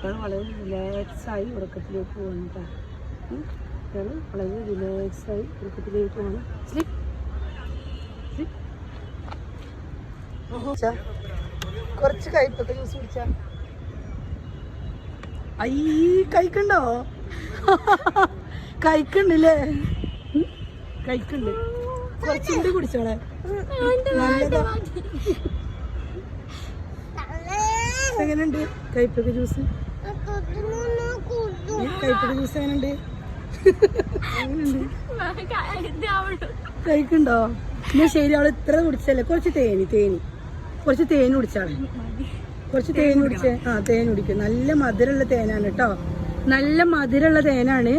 അത് വളരെ റിലാക്സായി ഉറക്കത്തിലേക്ക് പോകുന്നതാണ്. ഇതാണ് വളരെ റിലാക്സായി ഉറക്കത്തിലേക്ക് പോകണം. Slip slip. കുറച്ച് കയ്പൊക്കെ ജ്യൂസ് കുടിച്ചാ കഴിക്കണ്ടോ? കഴിക്കണ്ടല്ലേ? കഴിക്കണ്ട്. കുറച്ചുണ്ട് കുടിച്ചോളെ. നല്ലതാ. എങ്ങനെയുണ്ട് കയ്പൊക്കെ ജ്യൂസ്? കയ്പൊക്കെ ജ്യൂസ് എങ്ങനെയുണ്ട്? കഴിക്കണ്ടോ? എന്നാ ശരി, അവള് ഇത്ര കുടിച്ചല്ലേ. കുറച്ച് തേനി കുടിച്ചാളെ. കുറച്ച് തേൻ കുടിച്ചേ. തേൻ കുടിക്കും. നല്ല മധുരമുള്ള തേനാണ് കേട്ടോ. നല്ല മധുരമുള്ള തേനാണ്.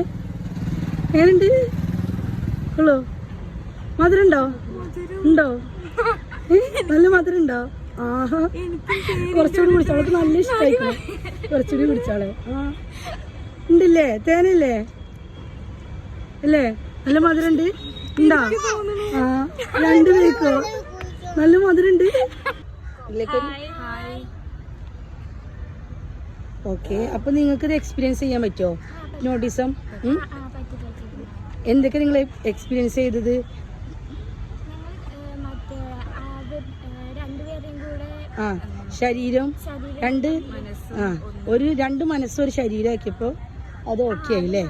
എങ്ങനെയുണ്ട്? ഉള്ളോ? മധുരം ഉണ്ടോ? നല്ല മധുരം ഉണ്ടോ? ആഹാ, കുറച്ചുകൂടി കുടിച്ചാളെ. അവൾക്ക് നല്ല ഇഷ്ടമായിക്കോ. കുറച്ചുകൂടി കുടിച്ചാളെ. ഉണ്ടല്ലേ? തേനല്ലേ അല്ലേ? നല്ല മധുരം ഉണ്ട്. ഉണ്ടോ? രണ്ട് കഴിക്കോ? നല്ല മധുരം ഉണ്ട്. ഓക്കെ, അപ്പൊ നിങ്ങൾക്ക് ഇത് എക്സ്പീരിയൻസ് ചെയ്യാൻ പറ്റുമോ? നോട്ടിസം എന്തൊക്കെ നിങ്ങൾ എക്സ്പീരിയൻസ് ചെയ്തത്? ശരീരം രണ്ട് മനസ്സും ഒരു ശരീരം ആക്കിയപ്പോ അത് ഓക്കെ ആയില്ലേ?